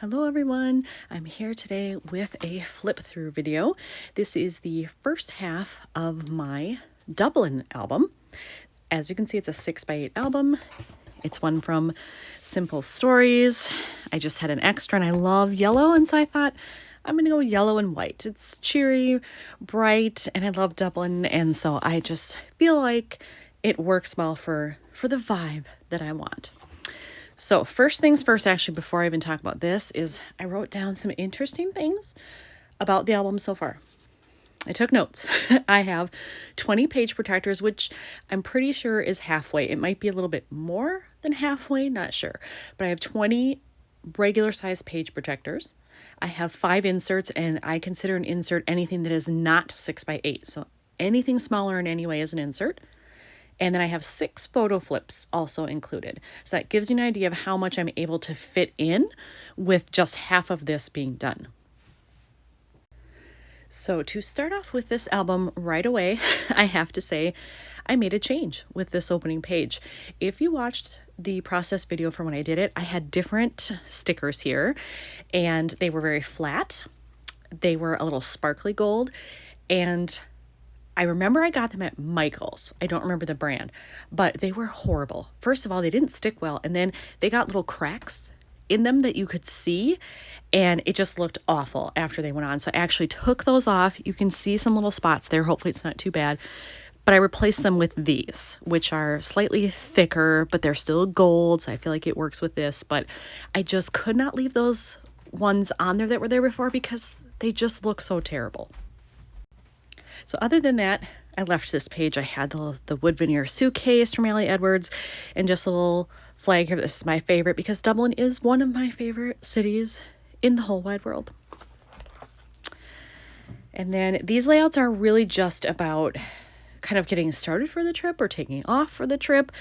Hello everyone, I'm here today with a flip-through video. This is the first half of my Dublin album. As you can see, it's a 6x8 album. It's one from Simple Stories. I just had an extra and I love yellow, and so I thought I'm gonna go yellow and white. It's cheery, bright, and I love Dublin, and so I just feel like it works well for the vibe that I want. So first things first, actually, before I even talk about this, is I wrote down some interesting things about the album so far. I took notes. I have 20 page protectors, which I'm pretty sure is halfway. It might be a little bit more than halfway, not sure. But I have 20 regular size page protectors. I have 5 inserts, and I consider an insert anything that is not 6x8. So anything smaller in any way is an insert. And then I have 6 photo flips also included. So that gives you an idea of how much I'm able to fit in with just half of this being done. So to start off with this album right away, I have to say I made a change with this opening page. If you watched the process video from when I did it, I had different stickers here, and they were very flat. They were a little sparkly gold, and I remember I got them at Michael's. I don't remember the brand, but they were horrible. First of all, they didn't stick well, and then they got little cracks in them that you could see, and it just looked awful after they went on. So I actually took those off. You can see some little spots there. Hopefully it's not too bad. But I replaced them with these, which are slightly thicker, but they're still gold, so I feel like it works with this. But I just could not leave those ones on there that were there before because they just look so terrible. So other than that, I left this page. I had the wood veneer suitcase from Ellie Edwards and just a little flag here. This is my favorite because Dublin is one of my favorite cities in the whole wide world. And then these layouts are really just about kind of getting started for the trip or taking off for the trip.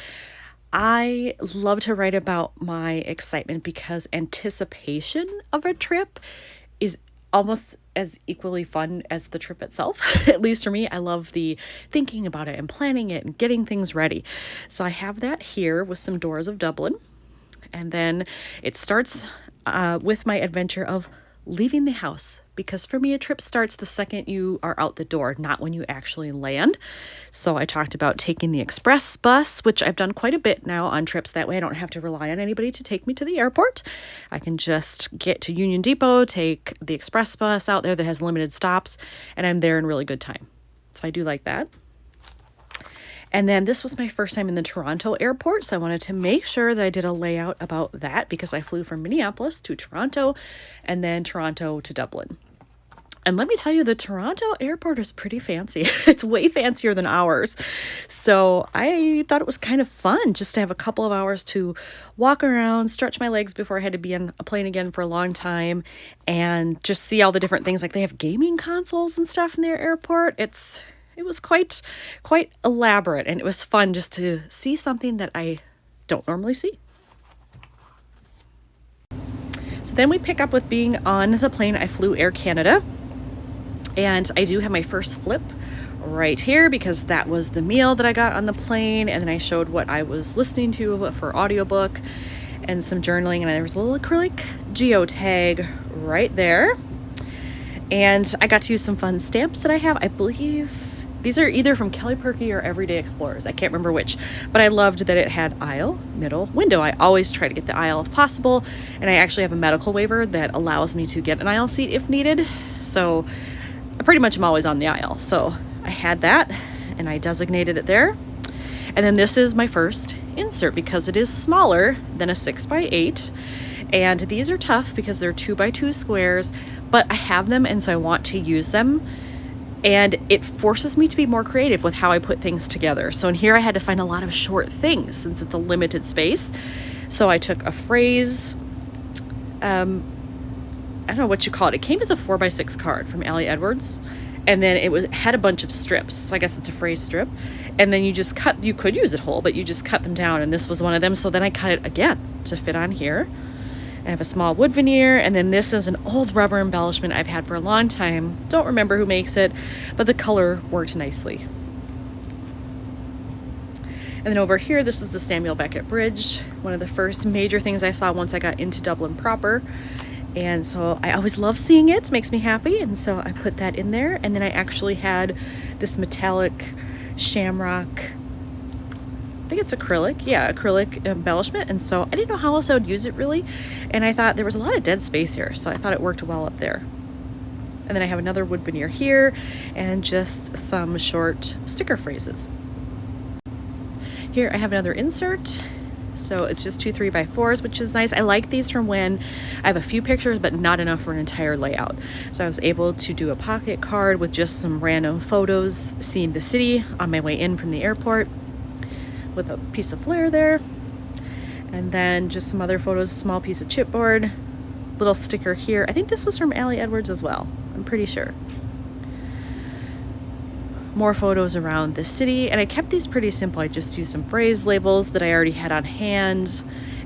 I love to write about my excitement because anticipation of a trip is almost as equally fun as the trip itself. At least for me, I love the thinking about it and planning it and getting things ready. So I have that here with some doors of Dublin. And then it starts with my adventure of leaving the house, because for me, a trip starts the second you are out the door, not when you actually land. So I talked about taking the express bus, which I've done quite a bit now on trips. That way I don't have to rely on anybody to take me to the airport. I can just get to Union Depot, take the express bus out there that has limited stops, and I'm there in really good time. So I do like that. And then this was my first time in the Toronto airport, so I wanted to make sure that I did a layout about that because I flew from Minneapolis to Toronto and then Toronto to Dublin. And let me tell you, the Toronto airport is pretty fancy. It's way fancier than ours. So I thought it was kind of fun just to have a couple of hours to walk around, stretch my legs before I had to be on a plane again for a long time, and just see all the different things. Like they have gaming consoles and stuff in their airport. It was quite elaborate, and it was fun just to see something that I don't normally see. So then we pick up with being on the plane. I flew Air Canada, and I do have my first flip right here because that was the meal that I got on the plane, and then I showed what I was listening to for audiobook and some journaling, and there was a little acrylic geotag right there. And I got to use some fun stamps that I have. I believe these are either from Kelly Perky or Everyday Explorers. I can't remember which, but I loved that it had aisle, middle, window. I always try to get the aisle if possible, and I actually have a medical waiver that allows me to get an aisle seat if needed. So I pretty much am always on the aisle. So I had that, and I designated it there. And then this is my first insert because it is smaller than a 6x8. And these are tough because they're 2x2 squares, but I have them, and so I want to use them. And it forces me to be more creative with how I put things together. So in here I had to find a lot of short things since it's a limited space. So I took a phrase, I don't know what you call it. It came as a 4x6 card from Ellie Edwards. And then it had a bunch of strips. So I guess it's a phrase strip. And then you could use it whole, but you just cut them down. And this was one of them. So then I cut it again to fit on here. I have a small wood veneer, and then this is an old rubber embellishment I've had for a long time. Don't remember who makes it, but the color worked nicely. And then over here, this is the Samuel Beckett Bridge, one of the first major things I saw once I got into Dublin proper. And so I always love seeing it. It makes me happy. And so I put that in there. And then I actually had this metallic shamrock, I think it's acrylic. Yeah, acrylic embellishment. And so I didn't know how else I would use it really. And I thought there was a lot of dead space here. So I thought it worked well up there. And then I have another wood veneer here and just some short sticker phrases. Here I have another insert. So it's just 2 3x4s, which is nice. I like these from when I have a few pictures, but not enough for an entire layout. So I was able to do a pocket card with just some random photos, seeing the city on my way in from the airport with a piece of flair there. And then just some other photos, a small piece of chipboard, little sticker here. I think this was from Allie Edwards as well. I'm pretty sure. More photos around the city, and I kept these pretty simple. I just used some phrase labels that I already had on hand,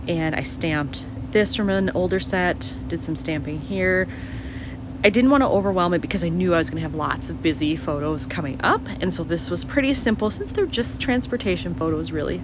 and I stamped this from an older set, did some stamping here. I didn't want to overwhelm it because I knew I was going to have lots of busy photos coming up, and so this was pretty simple since they're just transportation photos really.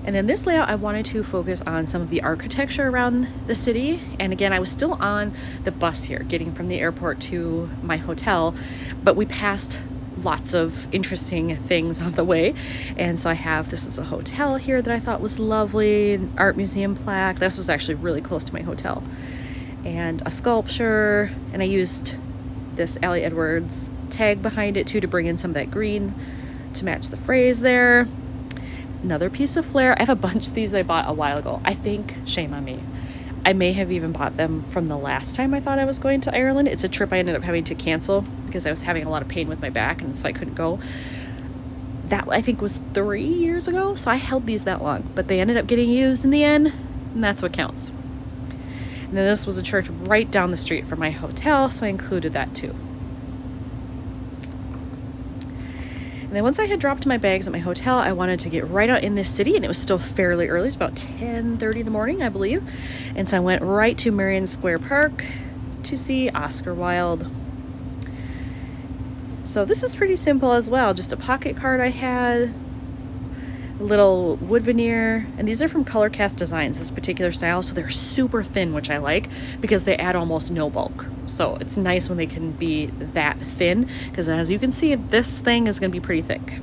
And then this layout, I wanted to focus on some of the architecture around the city. And again, I was still on the bus here, getting from the airport to my hotel, but we passed lots of interesting things on the way. And so I have, this is a hotel here that I thought was lovely, an art museum plaque. This was actually really close to my hotel. And a sculpture, and I used this Allie Edwards tag behind it too to bring in some of that green to match the phrase there. Another piece of flair. I have a bunch of these I bought a while ago. I think, shame on me, I may have even bought them from the last time I thought I was going to Ireland. It's a trip I ended up having to cancel because I was having a lot of pain with my back and so I couldn't go. That I think was 3 years ago, so I held these that long, but they ended up getting used in the end, and that's what counts. And then this was a church right down the street from my hotel, so I included that too. And then once I had dropped my bags at my hotel, I wanted to get right out in this city, and it was still fairly early. It's about 10:30 in the morning, I believe. And so I went right to Marion Square Park to see Oscar Wilde. So this is pretty simple as well. Just a pocket card I had, a little wood veneer, and these are from Color Cast Designs, this particular style. So they're super thin, which I like because they add almost no bulk. So it's nice when they can be that thin, because as you can see, this thing is going to be pretty thick.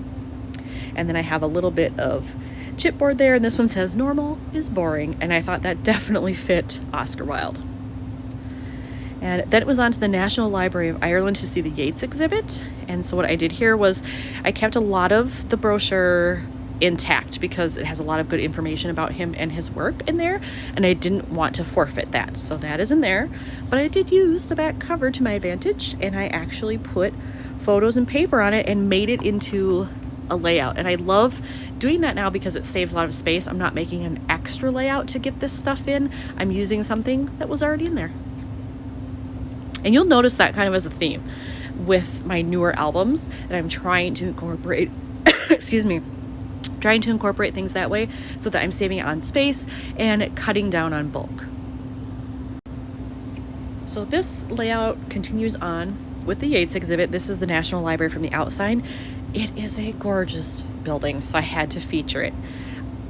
And then I have a little bit of chipboard there, and this one says normal is boring, and I thought that definitely fit Oscar Wilde. And then it was on to the National Library of Ireland to see the Yates exhibit. And so what I did here was I kept a lot of the brochure intact because it has a lot of good information about him and his work in there, and I didn't want to forfeit that, so that is in there. But I did use the back cover to my advantage, and I actually put photos and paper on it and made it into a layout. And I love doing that now because it saves a lot of space. I'm not making an extra layout to get this stuff in. I'm using something that was already in there. And you'll notice that kind of as a theme with my newer albums, that I'm trying to incorporate excuse me, trying to incorporate things that way so that I'm saving on space and cutting down on bulk. So this layout continues on with the Yates exhibit. This is the National Library from the outside. It is a gorgeous building, so I had to feature it.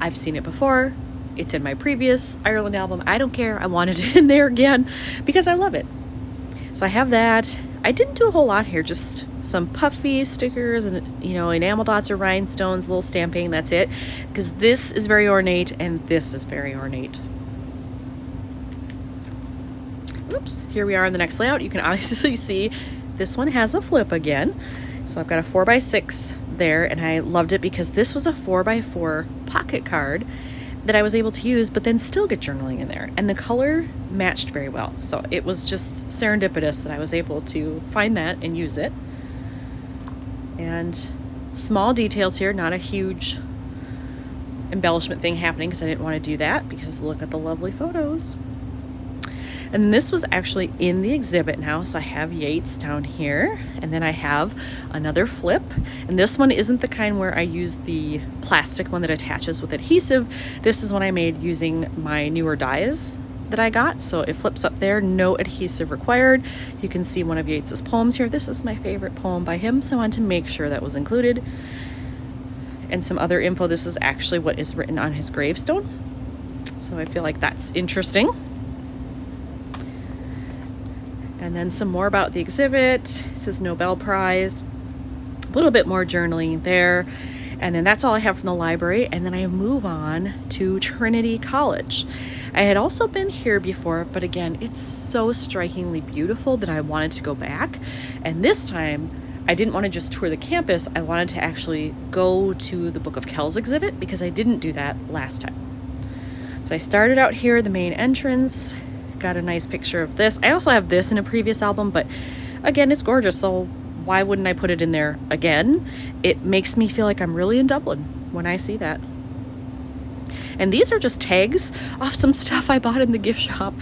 I've seen it before. It's in my previous Ireland album. I don't care. I wanted it in there again because I love it. So I have that. I didn't do a whole lot here, just some puffy stickers and, enamel dots or rhinestones, little stamping, that's it. Because this is very ornate and this is very ornate. Oops, here we are in the next layout. You can obviously see this one has a flip again. So I've got a 4x6 there, and I loved it because this was a 4x4 pocket card that I was able to use, but then still get journaling in there. And the color matched very well. So it was just serendipitous that I was able to find that and use it. And small details here, not a huge embellishment thing happening because I didn't want to do that, because look at the lovely photos. And this was actually in the exhibit now. So I have Yates down here, and then I have another flip. And this one isn't the kind where I use the plastic one that attaches with adhesive. This is one I made using my newer dies that I got. So it flips up there, no adhesive required. You can see one of Yates's poems here. This is my favorite poem by him, so I wanted to make sure that was included. And some other info. This is actually what is written on his gravestone. So I feel like that's interesting. And then some more about the exhibit. It says Nobel Prize. A little bit more journaling there. And then that's all I have from the library. And then I move on to Trinity College. I had also been here before, but again, it's so strikingly beautiful that I wanted to go back. And this time, I didn't want to just tour the campus. I wanted to actually go to the Book of Kells exhibit because I didn't do that last time. So I started out here, the main entrance, got a nice picture of this. I also have this in a previous album, but again, it's gorgeous. So why wouldn't I put it in there again? It makes me feel like I'm really in Dublin when I see that. And these are just tags off some stuff I bought in the gift shop,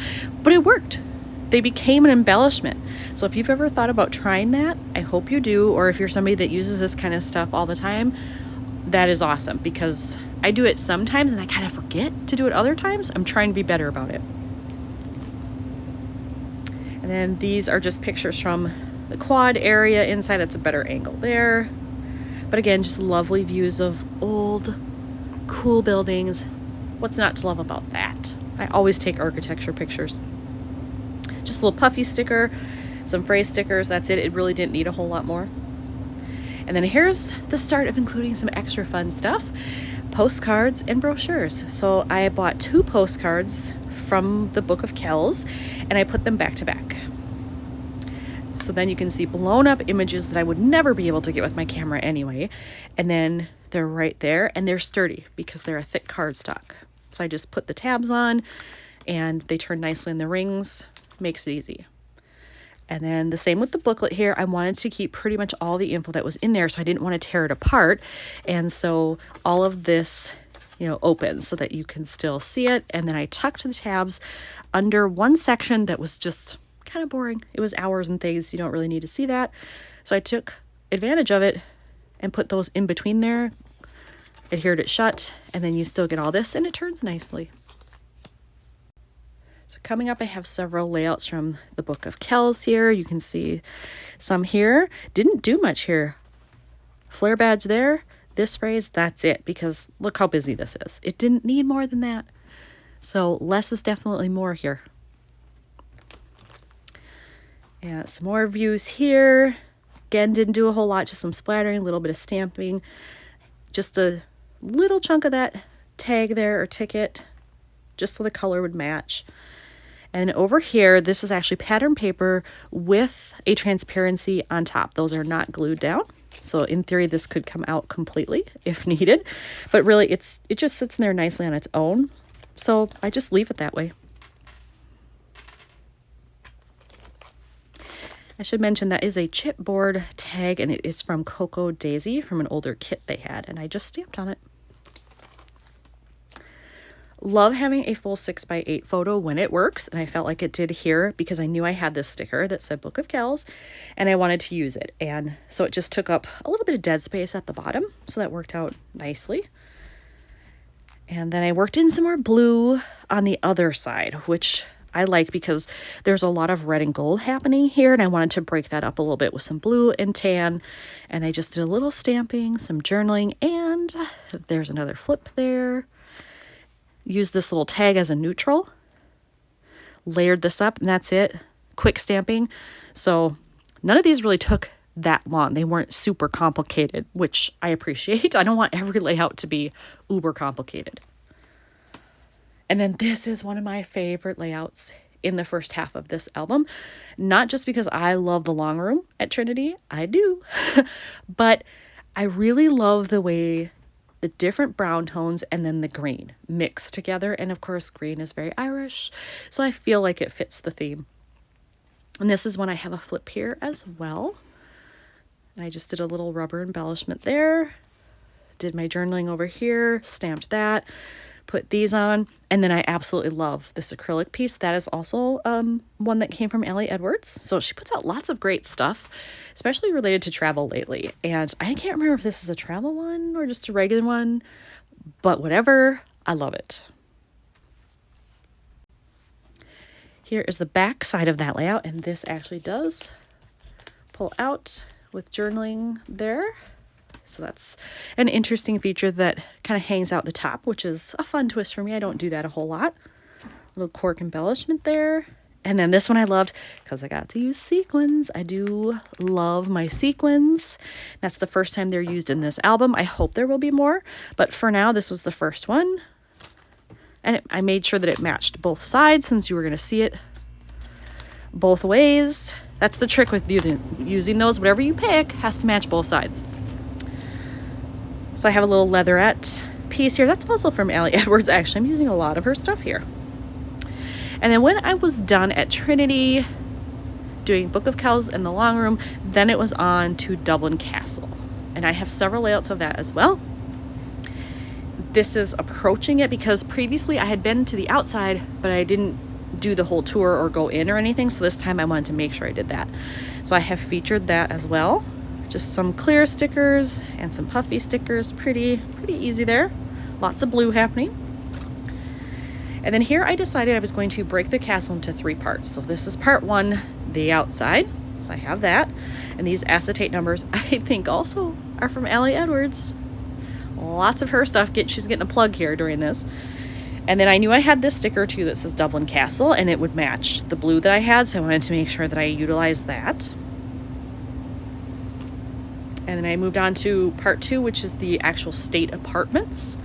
but it worked. They became an embellishment. So if you've ever thought about trying that, I hope you do. Or if you're somebody that uses this kind of stuff all the time, that is awesome, because I do it sometimes and I kind of forget to do it other times. I'm trying to be better about it. And then these are just pictures from the quad area inside. That's a better angle there. But again, just lovely views of old, cool buildings. What's not to love about that? I always take architecture pictures. Just a little puffy sticker, some phrase stickers, that's it. It really didn't need a whole lot more. And then here's the start of including some extra fun stuff. Postcards and brochures. So I bought 2 postcards from the Book of Kells and I put them back to back. So then you can see blown up images that I would never be able to get with my camera anyway. And then they're right there and they're sturdy because they're a thick cardstock. So I just put the tabs on and they turn nicely in the rings, makes it easy. And then the same with the booklet here. I wanted to keep pretty much all the info that was in there, so I didn't want to tear it apart. And so all of this, opens so that you can still see it. And then I tucked the tabs under one section that was just kind of boring. It was hours and things. You don't really need to see that. So I took advantage of it and put those in between there, adhered it shut, and then you still get all this and it turns nicely. So coming up, I have several layouts from the Book of Kells here. You can see some here. Didn't do much here. Flair badge there. This phrase, that's it, because look how busy this is. It didn't need more than that. So less is definitely more here. And some more views here. Again, didn't do a whole lot, just some splattering, a little bit of stamping. Just a little chunk of that tag there or ticket, just so the color would match. And over here, this is actually pattern paper with a transparency on top. Those are not glued down. So in theory, this could come out completely if needed. But really, it just sits in there nicely on its own. So I just leave it that way. I should mention that is a chipboard tag, and it is from Cocoa Daisy, from an older kit they had, and I just stamped on it. Love having a full 6x8 photo when it works, and I felt like it did here because I knew I had this sticker that said Book of Kells, and I wanted to use it. And so it just took up a little bit of dead space at the bottom, so that worked out nicely. And then I worked in some more blue on the other side, which I like because there's a lot of red and gold happening here, and I wanted to break that up a little bit with some blue and tan. And I just did a little stamping, some journaling, and there's another flip there. Use this little tag as a neutral. Layered this up, and that's it. Quick stamping. So none of these really took that long. They weren't super complicated, which I appreciate. I don't want every layout to be uber complicated. And then this is one of my favorite layouts in the first half of this album. Not just because I love the long room at Trinity, I do, but I really love the way the different brown tones and then the green mix together. And of course, green is very Irish, so I feel like it fits the theme. And this is when I have a flip here as well. And I just did a little rubber embellishment there. Did my journaling over here, stamped that, put these on, and then I absolutely love this acrylic piece. That is also one that came from Allie Edwards. So she puts out lots of great stuff, especially related to travel lately. And I can't remember if this is a travel one or just a regular one, but whatever, I love it. Here is the back side of that layout, and this actually does pull out with journaling there. So that's an interesting feature that kind of hangs out the top, which is a fun twist for me. I don't do that a whole lot. Little cork embellishment there. And then this one I loved because I got to use sequins. I do love my sequins. That's the first time they're used in this album. I hope there will be more, but for now, this was the first one. And I made sure that it matched both sides since you were going to see it both ways. That's the trick with using those. Whatever you pick has to match both sides. So I have a little leatherette piece here. That's also from Allie Edwards. Actually, I'm using a lot of her stuff here. And then when I was done at Trinity doing Book of Kells in the long room, then it was on to Dublin Castle. And I have several layouts of that as well. This is approaching it because previously I had been to the outside, but I didn't do the whole tour or go in or anything. So this time I wanted to make sure I did that. So I have featured that as well. Just some clear stickers and some puffy stickers. Pretty easy there. Lots of blue happening. And then here I decided I was going to break the castle into 3 parts. So this is part 1, the outside. So I have that. And these acetate numbers I think also are from Allie Edwards. Lots of her stuff. She's getting a plug here during this. And then I knew I had this sticker too that says Dublin Castle, and it would match the blue that I had, so I wanted to make sure that I utilized that. And then I moved on to part 2, which is the actual state apartments.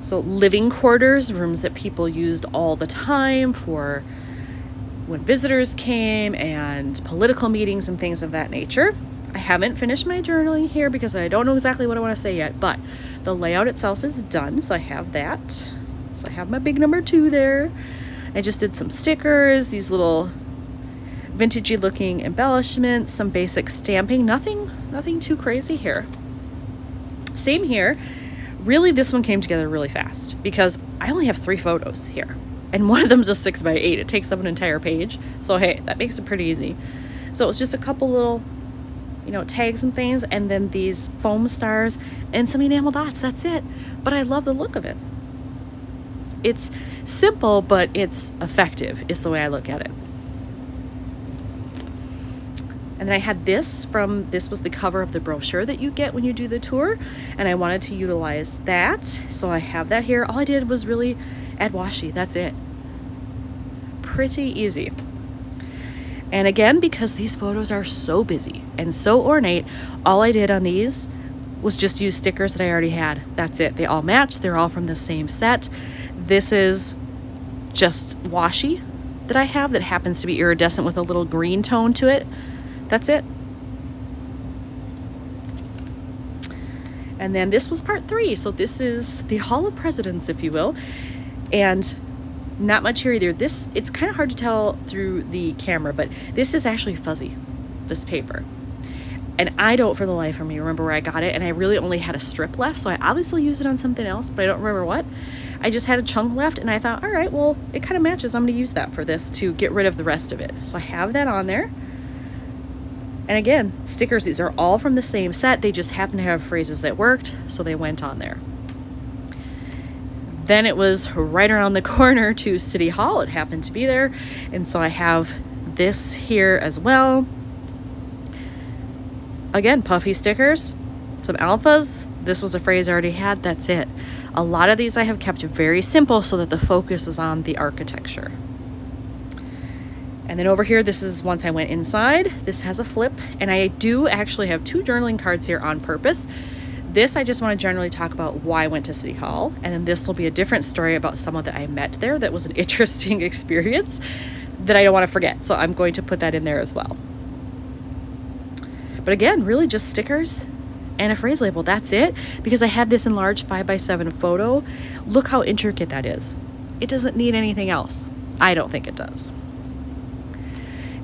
So living quarters, rooms that people used all the time for when visitors came and political meetings and things of that nature. I haven't finished my journaling here because I don't know exactly what I want to say yet, but the layout itself is done, so I have that. So I have my big number 2 there. I just did some stickers, these little vintagey looking embellishments, some basic stamping, nothing too crazy here. Same here. Really, this one came together really fast because I only have 3 photos here. And one of them's a 6x8. It takes up an entire page. So hey, that makes it pretty easy. So it's just a couple little, tags and things, and then these foam stars and some enamel dots. That's it. But I love the look of it. It's simple, but it's effective, is the way I look at it. And then I had this was the cover of the brochure that you get when you do the tour, and I wanted to utilize that, so I have that here. All I did was really add washi, that's it. Pretty easy. And again, because these photos are so busy and so ornate, all I did on these was just use stickers that I already had. That's it. They all match. They're all from the same set. This is just washi that I have that happens to be iridescent with a little green tone to it. That's it. And then this was part 3. So this is the Hall of Presidents, if you will. And not much here either. It's kind of hard to tell through the camera, but this is actually fuzzy, this paper. And I don't for the life of me remember where I got it, and I really only had a strip left, so I obviously used it on something else, but I don't remember what. I just had a chunk left, and I thought, all right, well, it kind of matches. I'm going to use that for this to get rid of the rest of it. So I have that on there. And again, stickers, these are all from the same set. They just happen to have phrases that worked, so they went on there. Then it was right around the corner to City Hall. It happened to be there. And so I have this here as well. Again, puffy stickers, some alphas. This was a phrase I already had. That's it. A lot of these I have kept very simple so that the focus is on the architecture. And then over here, this is once I went inside. This has a flip, and I do actually have 2 journaling cards here on purpose. This, I just want to generally talk about why I went to City Hall, and then this will be a different story about someone that I met there that was an interesting experience that I don't want to forget. So I'm going to put that in there as well. But again, really just stickers and a phrase label. That's it, because I had this enlarged 5x7 photo. Look how intricate that is. It doesn't need anything else. I don't think it does.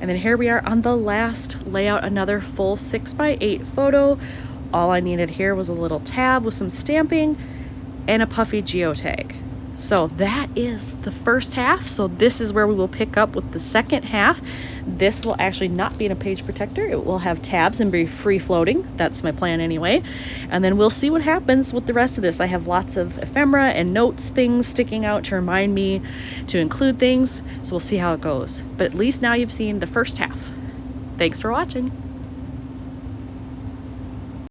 And then here we are on the last layout, another full 6x8 photo. All I needed here was a little tab with some stamping and a puffy geotag. So that is the first half. So this is where we will pick up with the second half. This will actually not be in a page protector. It will have tabs and be free floating. That's my plan anyway. And then we'll see what happens with the rest of this. I have lots of ephemera and notes, things sticking out to remind me to include things. So we'll see how it goes. But at least now you've seen the first half. Thanks for watching.